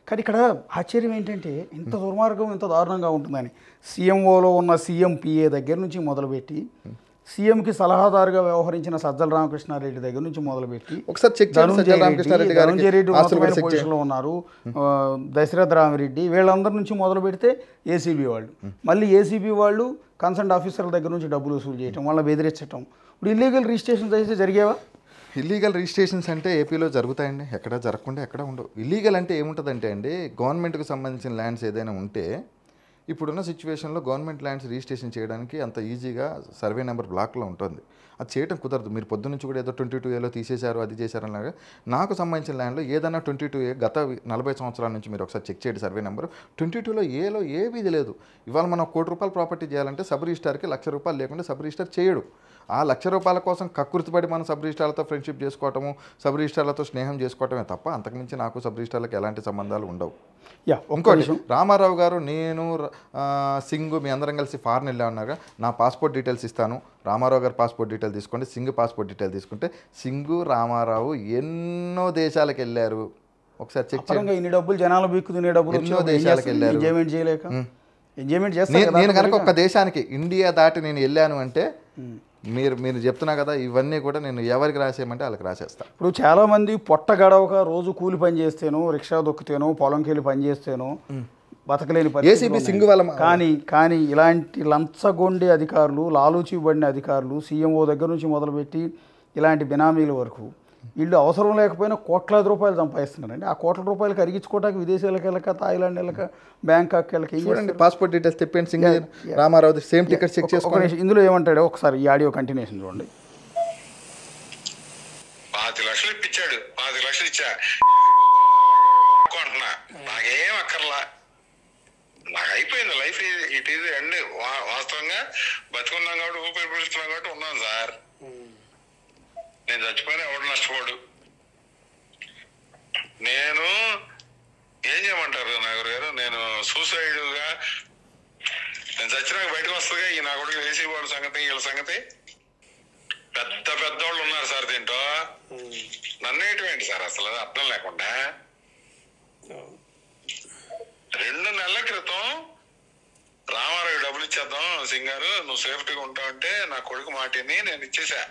కానీ ఇక్కడ ఆశ్చర్యం ఏంటంటే ఇంత దుర్మార్గం ఇంత దారుణంగా ఉంటుందని సీఎంఓలో ఉన్న సీఎంపీఏ దగ్గర నుంచి మొదలుపెట్టి సీఎంకి సలహాదారుగా వ్యవహరించిన సజ్జల రామకృష్ణారెడ్డి దగ్గర నుంచి మొదలుపెట్టి ఒకసారి చెక్ ధనంజయ రెడ్డి ఉన్నతమైన పొజిషన్లో ఉన్నారు, దశరథ రామిరెడ్డి వీళ్ళందరి నుంచి మొదలు పెడితే ఏసీబీ వాళ్ళు, మళ్ళీ ఏసీబీ వాళ్ళు కన్సర్న్ ఆఫీసర్ల దగ్గర నుంచి డబ్బులు వసూలు చేయటం, వాళ్ళని బెదిరించడం. ఇప్పుడు ఇల్లీగల్ రిజిస్ట్రేషన్స్ అయితే జరిగేవా? ఇల్లీగల్ రిజిస్ట్రేషన్స్ అంటే ఏపీలో జరుగుతాయండి, ఎక్కడ జరగకుండా ఎక్కడ ఉండవు. ఇల్లీగల్ అంటే ఏముంటుందంటే అండి, గవర్నమెంట్కి సంబంధించిన ల్యాండ్స్ ఏదైనా ఉంటే ఇప్పుడున్న సిచ్యువేషన్లో గవర్నమెంట్ ల్యాండ్స్ రిజిస్ట్రేషన్ చేయడానికి అంత ఈజీగా సర్వే నెంబర్ బ్లాక్లో ఉంటుంది. అది చేయడం కుదరదు. మీరు పొద్దు నుంచి కూడా ఏదో 22A తీసేశారు అది చేశారు అలాగా. నాకు సంబంధించిన ల్యాండ్లో ఏదైనా 22A గత 40 సంవత్సరాల నుంచి మీరు ఒకసారి చెక్ చేయండి సర్వే నెంబర్. 22లో ఏలో ఏవి ఇది లేదు. ఇవాళ మనం ₹1,00,00,000 ప్రాపర్టీ చేయాలంటే సబ్ రిజిస్టార్కి ₹1,00,000 లేకుండా సబ్ రిజిస్టార్ చేయడు. ఆ ₹1,00,000 కోసం కక్కుర్తిపడి మనం సబ్ రిజిస్టార్లతో ఫ్రెండ్షిప్ చేసుకోవటము, సబ్ రిజిస్టార్లతో స్నేహం చేసుకోవటమే తప్ప అంతకుమించి నాకు సబ్ రిజిస్టార్లకు ఎలాంటి సంబంధాలు ఉండవు. ఇంకోటి, రామారావు గారు నేను సింగ్ మీ అందరం కలిసి ఫారెన్ వెళ్ళామన్నాగా, నా పాస్పోర్ట్ డీటెయిల్స్ ఇస్తాను, రామారావు గారు పాస్పోర్ట్ డీటెయిల్ తీసుకోండి, సింగ్ పాస్పోర్ట్ డీటెయిల్ తీసుకుంటే సింగు రామారావు ఎన్నో దేశాలకు వెళ్ళారు. ఒకసారి చెక్ చేయండి. ఇన్ని డబ్బులు జనాలు బీక్కునే డబ్బులు ఎన్నో దేశాలకు వెళ్ళారు. ఎంజాయ్మెంట్ చేయలేక ఎంజాయ్మెంట్ చేస్తాను. నేను కనుక ఒక దేశానికి ఇండియా దాటి నేను వెళ్ళాను అంటే మీరు చెప్తున్నా కదా, ఇవన్నీ కూడా నేను ఎవరికి రాసేయమంటే వాళ్ళకి రాసేస్తాను. ఇప్పుడు చాలామంది పొట్ట గడవక రోజు కూలి పని చేస్తేనో, రిక్షా దొక్కుతేనో, పొలంకి వెళ్ళి పని చేస్తేనో బతకలేని పరిస్థితి. కానీ ఇలాంటి లంచగొండే అధికారులు, లాలూచిబడిన అధికారులు, సీఎంఓ దగ్గర నుంచి మొదలుపెట్టి ఇలాంటి బినామీల వరకు వీళ్ళు అవసరం లేకపోయినా కోట్లాది రూపాయలు సంపాదిస్తున్నారండి. ఆ కోట్ల రూపాయలు కరిగించుకోవడానికి విదేశాలకు వెళ్ళక, థాయిలాండ్ వెళ్ళక, బ్యాంకాక్ వెళ్ళక చూడండి. పాస్పోర్ట్ డీటెయిల్స్ తెప్పండి, Singh Ramarao same ticket check చేసుకోండి. ఇందులో ఏమంటాడో ఒకసారి ఈ ఆడియో కంటిన్యూషన్ చూడండి. 5 లక్షలు ఇప్పించాడు, 5 లక్షలు ఇచ్చా అంటున్నా, నాకేం అక్కర్లా, నాకు అయిపోయింది లైఫ్. ఇట్ ఈజ్ అండి, వాస్తవంగా బతుకున్నాం కాబట్టి, ఊపిరి పీలుస్తున్నాం కాబట్టి ఉన్నాను సార్. నేను చచ్చిపోయినా ఎవడు నష్టపోడు. నేను ఏం చేయమంటారు నాగర్ గారు, నేను సూసైడ్గా నేను చచ్చినాక బయటకు వస్తుందిగా ఈ నా కొడుకు వేసీ వాడు సంగతి, వీళ్ళ సంగతి. పెద్ద పెద్దోళ్ళు ఉన్నారు సార్ దీంట్లో, నన్నేటువంటి సార్ అసలు అర్థం లేకుండా. 2 నెలల క్రితం రామారావు డబ్బులు ఇచ్చేద్దాం సింగారు, నువ్వు సేఫ్టీగా ఉంటావంటే నా కొడుకు మాటిని నేను ఇచ్చేసా.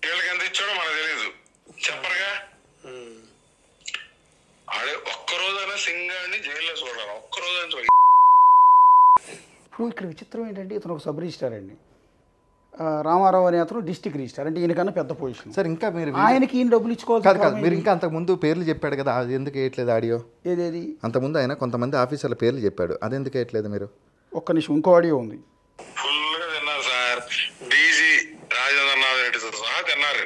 వీళ్ళకి ఎంత ఇచ్చాడో మనకు తెలీదు, చెప్పరుగా. ఆడే ఒక్కరోజైనా సింగాడిని జైల్లో చూడాలి, ఒక్కరోజైనా. ఇప్పుడు ఇక్కడ విచిత్రం ఏంటంటే, ఇతను ఒక సబ్ రిజిస్టార్ అండి, రామారావు అనే అతను డిస్ట్రిక్ట్ రిజిస్టార్, అంటే ఈయనకన్నా పెద్ద పొజిషన్ సార్. ఇంకా మీరు ఆయనకి ఈయన డబ్బులు ఇచ్చుకోవాలి కాదు. మీరు ఇంకా అంతకుముందు పేర్లు చెప్పాడు కదా, అది ఎందుకు వేయట్లేదు ఆడియో? ఏదేది? అంతకుముందు ఆయన కొంతమంది ఆఫీసర్ల పేర్లు చెప్పాడు, అది ఎందుకు వేయట్లేదు మీరు? ఒక్క నిమిషం, ఇంకో ఆడియో ఉంది. ఫుల్గా తిన్నారు సార్, డీజీ రాజేంద్రనాథ్ రెడ్డితో సహా తిన్నారు.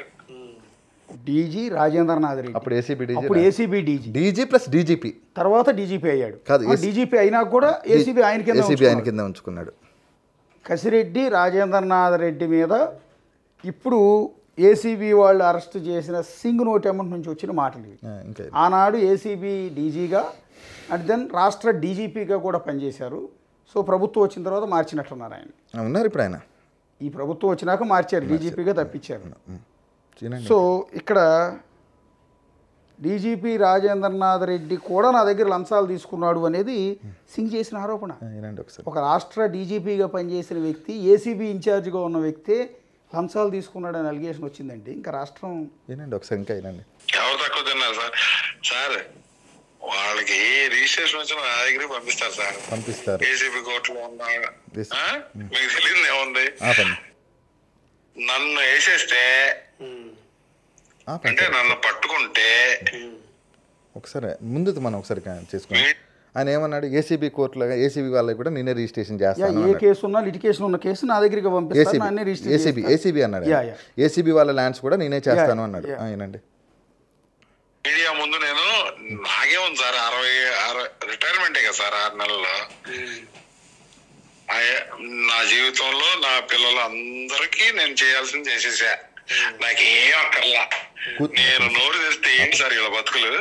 డీజీ రాజేంద్రనాథ్ రెడ్డి అప్పుడు ఏసీబీ డీజీ ప్లస్ డీజీపీ, తర్వాత డీజీపీ అయ్యాడు. కాదు, డీజీపీ అయినా కూడా ఏసీబీ ఆయన కింద ఉంచుకున్నాడు. కసిరెడ్డి రాజేంద్రనాథ్ రెడ్డి మీద ఇప్పుడు ఏసీబీ వాళ్ళు అరెస్ట్ చేసిన సింగ్ నోట్ అమౌంట్ నుంచి వచ్చిన మాటలు ఇవి. ఆనాడు ఏసీబీ డీజీగా అండ్ దెన్ రాష్ట్ర డీజీపీగా కూడా పనిచేశారు. సో ప్రభుత్వం వచ్చిన తర్వాత మార్చినట్లున్నారు ఆయన. ఉన్నారు ఇప్పుడు ఆయన, ఈ ప్రభుత్వం వచ్చినాక మార్చారు, డీజీపీగా తప్పించారు. సో ఇక్కడ డీజీపీ రాజేంద్రనాథ్ రెడ్డి కూడా నా దగ్గర లంచాలు తీసుకున్నాడు అనేది సింగ్ చేసిన ఆరోపణ. ఒక రాష్ట్ర డీజీపీగా పనిచేసిన వ్యక్తి, ఏసీబీ ఇన్ఛార్జిగా ఉన్న వ్యక్తి లంచాలు తీసుకున్నాడు అని అలిగేషన్ వచ్చిందండి. ఇంకా రాష్ట్రం ఒకసారి ఇంకా ఎవరు తక్కువ తిన్నారు సార్? సార్ వాళ్ళకి రిజిస్ట్రేషన్ వచ్చిన నా దగ్గర పంపిస్తారు. ఏసీబీ కోర్టులో ఉన్నా మీకు తెలియదు ఏముంది, నన్ను వేసేస్తే అంటే నన్ను పట్టుకుంటే ఒకసారి ముందు మనం ఒకసారి చేసుకుని ఆయన ఏమన్నాడు, ఏసీబీ కోర్టులో ఏసీబీ వాళ్ళకి కూడా నేనే రిజిస్ట్రేషన్ చేస్తాను. ఏ కేసు ఉన్నా లిటిగేషన్ ఉన్న కేసు నా దగ్గరికి పంపిస్తాను. ఏసీబీ అన్నాడు, ఏసీబీ వాళ్ళ ల్యాండ్స్ కూడా నేనే చేస్తాను అన్నాడు. ఆయనండి మీడియా ముందు నేను నాగేముంది సార్, 60 రిటైర్మెంటే కదా సార్, 6 నెలల్లో. నా జీవితంలో నా పిల్లలు అందరికీ నేను చేయాల్సింది చేసేసా, నాకేం అక్కర్లా. నేను నోరు తెస్తే ఏంటి సార్ ఇలా బతుకులు?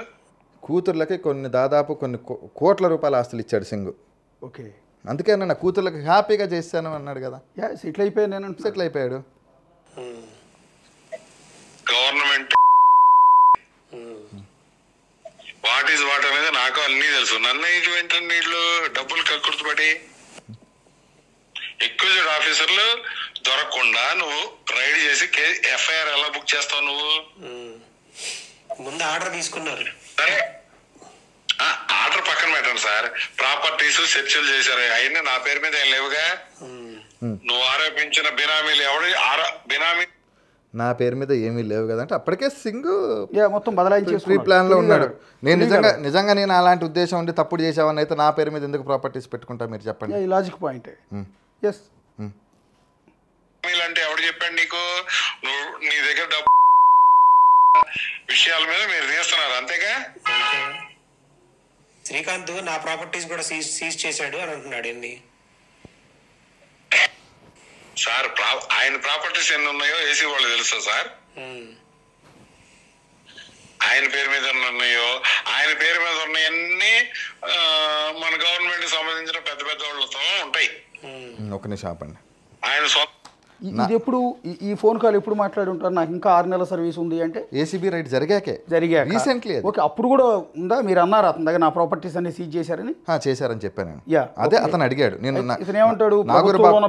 కూతుర్లకి దాదాపు కొన్ని కోట్ల రూపాయల ఆస్తులు ఇచ్చాడు సింగ్. ఓకే, అందుకే నా కూతుర్లకి హ్యాపీగా చేస్తాను అన్నాడు కదా. సెటిల్ అయిపోయాను నేను, సెటిల్ అయిపోయాడు. గవర్నమెంట్ వాట్ ఈజ్ పాటు అనేది నాకు అన్నీ తెలుసు. నన్ను ఏంటంటే వీళ్ళు డబ్బులు కక్కుర్తిపడి ఎక్విజిట్ ఆఫీసర్లు దొరకకుండా నువ్వు రైడ్ చేసి ఎఫ్ఐఆర్ ఎలా బుక్ చేస్తావు? నువ్వు ముందు ఆర్డర్ తీసుకున్నారు. సరే ఆర్డర్ పక్కన పెట్టండి సార్, ప్రాపర్టీస్ సెర్చ్లు చేశారు, అయినా నా పేరు మీద ఏం లేవుగా. నువ్వు ఆరోపించిన బినామీలు ఎవరు? బినామీ నా పేరు మీద ఏమీ లేవు కదంటే అప్పటికే సింగ్ మొత్తం బదలాయించి ప్రీ ప్లాన్ లో ఉన్నాడు. నేను నిజంగా నేను అలాంటి ఉద్దేశం ఉండి తప్పుడు చేసావని అయితే నా పేరు మీద ఎందుకు ప్రాపర్టీస్ పెట్టుకుంటా మీరు చెప్పండి. Logic point. ఎస్ అంటే ఎవడు చెప్పాడు నీకు? నువ్వు నీ దగ్గర డబ్బు విషయాల మీద మీరు తీస్తున్నారు అంతేగా. శ్రీకాంత్ నా ప్రాపర్టీస్ కూడా సీజ్ చేశాడు అని అంటున్నాడు. ఏంది సార్ ఆయన ప్రాపర్టీస్ ఎన్ని ఉన్నాయో ఏసీ వాళ్ళు తెలుసా సార్? ఆయన పేరు మీద ఉన్నాయో, ఆయన పేరు మీద ఉన్నాయన్నీ మన గవర్నమెంట్ సంబంధించిన పెద్ద పెద్ద వాళ్ళతో ఉంటాయి. ఒక నిమిషం ఆపండి. ఆయన ఇది ఎప్పుడు ఈ ఫోన్ కాల్ ఎప్పుడు మాట్లాడి ఉంటారు? నాకు ఇంకా 6 నెలల సర్వీస్ ఉంది అంటే ఏసీబీ రైడ్ జరిగాక రీసెంట్లీ. ఓకే, అప్పుడు కూడా ఉందా? మీరు అన్నారు అతని దగ్గర నా ప్రాపర్టీస్ అన్ని సీజ్ చేశారని. చేశారని చెప్పాను. అదే అతను అడిగాడు. నేను ఇతను ఏమంటాడు?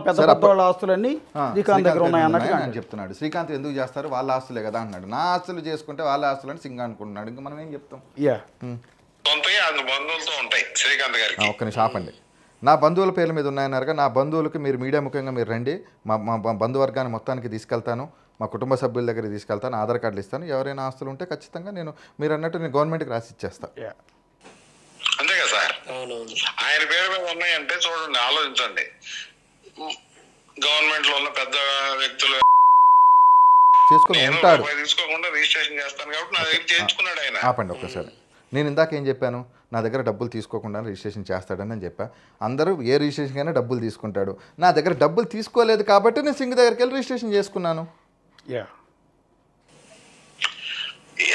పెద్ద పెద్ద వాళ్ళ ఆస్తులన్నీ శ్రీకాంత్ దగ్గర ఉన్నాయి అన్నట్టు చెప్తున్నాడు. శ్రీకాంత్ ఎందుకు చేస్తారు? వాళ్ళ ఆస్తులే కదా అన్నాడు. నా ఆస్తులు చేసుకుంటే వాళ్ళ ఆస్తులని సింగ్ అనుకుంటున్నాడు. ఇంకా మనం ఏం చెప్తాం? బంధువులతో ఉంటాయి శ్రీకాంత్ గారికి. ఒక్క నిమిషం ఆపండి. నా బంధువుల పేర్ల మీద ఉన్నాయన్నారుగా. నా బంధువులకి మీరు మీడియా ముఖ్యంగా మీరు రండి, మా బంధువర్గాన్ని మొత్తానికి తీసుకెళ్తాను, మా కుటుంబ సభ్యుల దగ్గర తీసుకెళ్తాను, ఆధార్ కార్డులు ఇస్తాను. ఎవరైనా ఆస్తులు ఉంటే ఖచ్చితంగా నేను మీరు అన్నట్టు నేను గవర్నమెంట్కి రాసి ఇచ్చేస్తాను. అంతే కదా సార్? ఆయన పేరు మీద ఉన్నాయంటే చూడండి, ఆలోచించండి. గవర్నమెంట్ లో ఉన్న పెద్ద వ్యక్తులు చేసుకుని ఉంటాడు. తీసుకోకుండా రిజిస్ట్రేషన్ చేస్తాను కాబట్టి నా దగ్గర చేయించుకున్నాడు ఆయన. ఆపండి ఒక్కసారి. నేను ఇందాక ఏం చెప్పాను? నా దగ్గర డబ్బులు తీసుకోకుండా రిజిస్ట్రేషన్ చేస్తాడని నేను చెప్పా. అందరూ ఏ రిజిస్ట్రేషన్ అయినా డబ్బులు తీసుకుంటాడు. నా దగ్గర డబ్బులు తీసుకోలేదు కాబట్టి నేను సింగ్ దగ్గరికి వెళ్ళి రిజిస్ట్రేషన్ చేసుకున్నాను.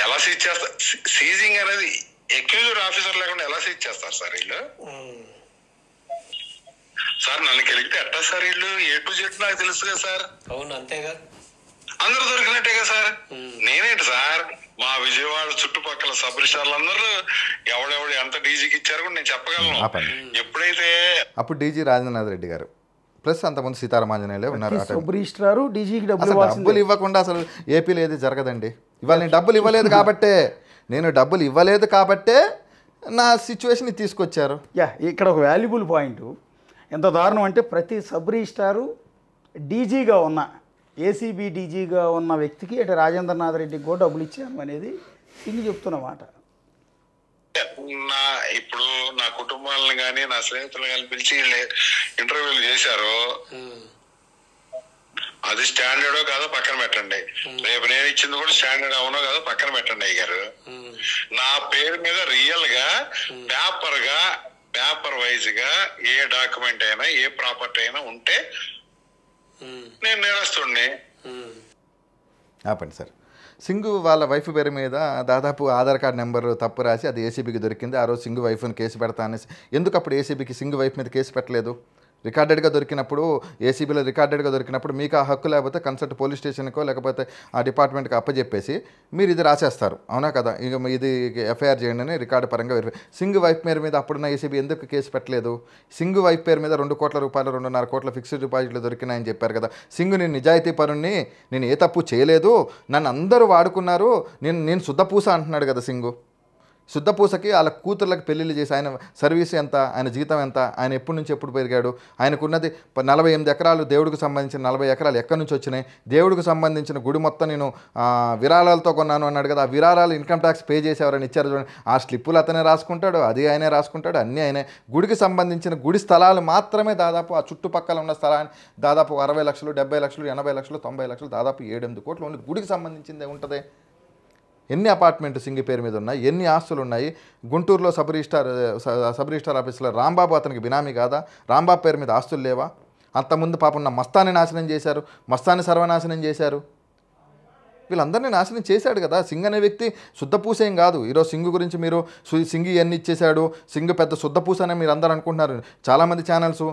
ఎలా సీజ్ చేస్తారు? సీజింగ్ అనేది ఎక్విజిట్ ఆఫీసర్ లేకుండా ఎలా సీజ్ చేస్తారు సార్ వీళ్ళు? సార్ నన్ను కలిగితే ఎట్టా సార్ వీళ్ళు? ఏ టు జెడ్ నాకు తెలుసు కదా సార్. అవును, అంతేగా. అందరూ దొరికినట్టేగా సార్. నేనేంటి సార్, మా విజయవాడ చుట్టుపక్కల సబ్ రిజిస్టార్లు అందరూ ఎవడెవడు ఎంత డీజీకి ఇచ్చారు కూడా నేను చెప్పగలను. ఎప్పుడైతే అప్పుడు డీజీ రాజేంద్రనాథ్ రెడ్డి గారు ప్లస్ అంతకుముందు సీతారామాంజనేయులే ఉన్నారు. డబ్బులు ఇవ్వకుండా అసలు ఏపీలో ఏది జరగదండి. ఇవాళ నేను డబ్బులు ఇవ్వలేదు కాబట్టే నా సిచ్యువేషన్ తీసుకొచ్చారు. ఇక్కడ ఒక వాల్యుబుల్ పాయింట్ ఎంత దారుణం అంటే, ప్రతి సబ్ రిజిస్టారు డీజీగా ఉన్న ఏసీబీ డీజీగా ఉన్న వ్యక్తికి అంటే రాజేంద్రనాథ్ రెడ్డికి కూడా డబ్బులు ఇచ్చాను అనేది సింగ్ చెప్తున్నమాట. ఇప్పుడు నా కుటుంబాలను కానీ నా స్నేహితులను కానీ పిలిచి ఇంటర్వ్యూలు చేశారు. అది స్టాండర్డో కాదో పక్కన పెట్టండి. రేపు నేను ఇచ్చింది కూడా స్టాండర్డ్ అవునో కాదో పక్కన పెట్టండి అయ్యారు. నా పేరు మీద రియల్ గా పేపర్ వైజ్ గా ఏ డాక్యుమెంట్ అయినా ఏ ప్రాపర్టీ అయినా ఉంటే నేను నేరస్తుడిని. ఆపండి సార్. సింగ్ వాళ్ళ వైఫ్ పేరు మీద దాదాపు ఆధార్ కార్డ్ నెంబర్ తప్పు రాసి అది ఏసీబీకి దొరికింది. ఆ రోజు సింగ్ వైఫ్ని కేసు పెడతా అనేసి ఎందుకు అప్పుడు ఏసీబీకి సింగ్ వైఫ్ మీద కేసు పెట్టలేదు? రికార్డెడ్గా దొరికినప్పుడు ఏసీబీలో రికార్డెడ్గా దొరికినప్పుడు మీకు ఆ హక్కు లేకపోతే కన్సల్ట్ పోలీస్ స్టేషన్కో లేకపోతే ఆ డిపార్ట్మెంట్కి అప్పచెప్పేసి మీరు ఇది రాసేస్తారు, అవునా కదా? ఇక ఇది ఎఫ్ఐఆర్ చేయండి అని రికార్డు పరంగా వెరిఫై. సింగ్ వైఫ్ పేరు మీద అప్పుడున్న ఏసీబీ ఎందుకు కేసు పెట్టలేదు? సింగ్ వైఫ్ పేరు మీద 2 కోట్ల రూపాయలు 2.5 కోట్ల ఫిక్స్డ్ డిపాజిట్లు దొరికినాయని చెప్పారు కదా. సింగ్ నేను నిజాయితీ పరుణ్ణి, నేను ఏ తప్పు చేయలేదు, నన్ను అందరూ వాడుకున్నారు, నేను శుద్ధపూస అంటున్నాడు కదా సింగు. శుద్ధపూసకి వాళ్ళ కూతుర్లకు పెళ్ళిళ్ళు చేసి ఆయన సర్వీస్ ఎంత, ఆయన జీతం ఎంత, ఆయన ఎప్పటి నుంచి ఎప్పుడు పెరిగాడు, ఆయనకున్నది 48 ఎకరాలు, దేవుడికి సంబంధించిన 40 ఎకరాలు ఎక్కడి నుంచి వచ్చినాయి, దేవుడికి సంబంధించిన గుడి మొత్తం నేను విరాళాలతో కొన్నాను అన్నాడు కదా. ఆ విరాళాలు ఇన్కమ్ ట్యాక్స్ పే చేసేవారని ఇచ్చారు చూడండి. ఆ స్లిప్పులు అతనే రాసుకుంటాడు, అది ఆయనే రాసుకుంటాడు, అన్నీ ఆయనే. గుడికి సంబంధించిన గుడి స్థలాలు మాత్రమే దాదాపు ఆ చుట్టుపక్కల ఉన్న స్థలాన్ని దాదాపు 60 లక్షలు, 70 లక్షలు, 80 లక్షలు, 90 లక్షలు, దాదాపు 7-8 కోట్లు ఓన్లీ గుడికి సంబంధించిందే ఉంటుంది. ఎన్ని అపార్ట్మెంట్ సింగ్ పేరు మీద ఉన్నాయి, ఎన్ని ఆస్తులు ఉన్నాయి. గుంటూరులో సబ్ రిజిస్టార్ ఆఫీసులో రాంబాబు అతనికి బినామీ కాదా? రాంబాబు పేరు మీద ఆస్తులు లేవా? అంతకుముందు పాపం నా మస్తాన్ని నాశనం చేశారు, మస్తాన్ని సర్వనాశనం చేశారు. వీళ్ళందరినీ నాశనం చేశాడు కదా. సింగ్ అనే వ్యక్తి శుద్ధపూసేం కాదు. ఈరోజు సింగ్ గురించి మీరు సింగ్ ఇవన్నీ ఇచ్చేశాడు, సింగ్ పెద్ద శుద్ధపూస అని మీరు అందరూ అనుకుంటున్నారు. చాలామంది ఛానల్స్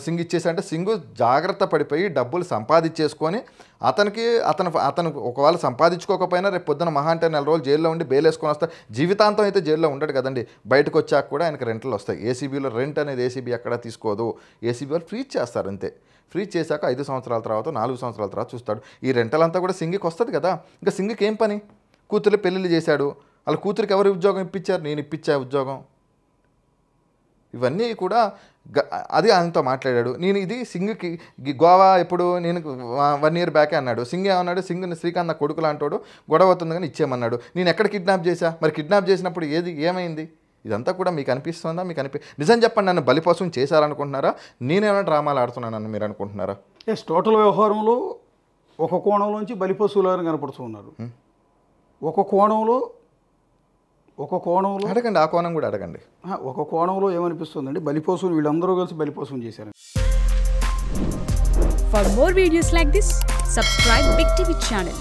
సింగ్ ఇచ్చేసాడంటే సింగ్ జాగ్రత్త పడిపోయి డబ్బులు సంపాదించేసుకొని అతను ఒకవేళ సంపాదించుకోకపోయినా రేపు పొద్దున మహా అంటే 4 రోజులు జైల్లో ఉండి బెయిల్ వేసుకొని వస్తాడు. జీవితాంతం అయితే జైల్లో ఉంటాడు కదండి. బయటకు వచ్చాక కూడా ఆయనకు రెంట్లు వస్తాయి. ఏసీబీలో రెంట్ అనేది ఏసీబీ ఎక్కడా తీసుకోదు. ఏసీబీ వాళ్ళు ఫ్రీజ్ చేస్తారు అంతే. ఫ్రీజ్ చేశాక 5 సంవత్సరాల తర్వాత 4 సంవత్సరాల తర్వాత చూస్తాడు. ఈ రెంటలంతా కూడా సింగికి వస్తుంది కదా. ఇంకా సింగికి ఏం పని? కూతురు పెళ్ళిళ్ళు చేశాడు. వాళ్ళ కూతురికి ఎవరు ఉద్యోగం ఇప్పించారు? నేను ఇప్పించా ఉద్యోగం. ఇవన్నీ కూడా అది ఆయనతో మాట్లాడాడు. నేను ఇది సింగ్కి గోవా ఎప్పుడు నేను 1 year బ్యాకే అన్నాడు. సింగ్ ఏమన్నాడు? సింగ్ని శ్రీకాంత్ నా కొడుకులు అంటాడు, గొడవ అవుతుంది కానీ ఇచ్చేయమన్నాడు. నేను ఎక్కడ కిడ్నాప్ చేశా? మరి కిడ్నాప్ చేసినప్పుడు ఏమైంది? ఇదంతా కూడా మీకు అనిపిస్తుందా? నిజం చెప్పండి, నన్ను బలిపశువుని చేశారనుకుంటున్నారా? నేనేమైనా డ్రామాలు ఆడుతున్నానని మీరు అనుకుంటున్నారా? టోటల్ వ్యవహారంలో ఒక కోణంలోంచి బలిపశువులని కనపడుతున్నారు. ఒక కోణంలో అడగండి, ఆ కోణం కూడా అడగండి. ఒక కోణంలో ఏమనిపిస్తుందండి, బలిపశువుని వీళ్ళందరూ కలిసి బలిపశువుని చేశారు. For more videos like this, subscribe Big TV channel.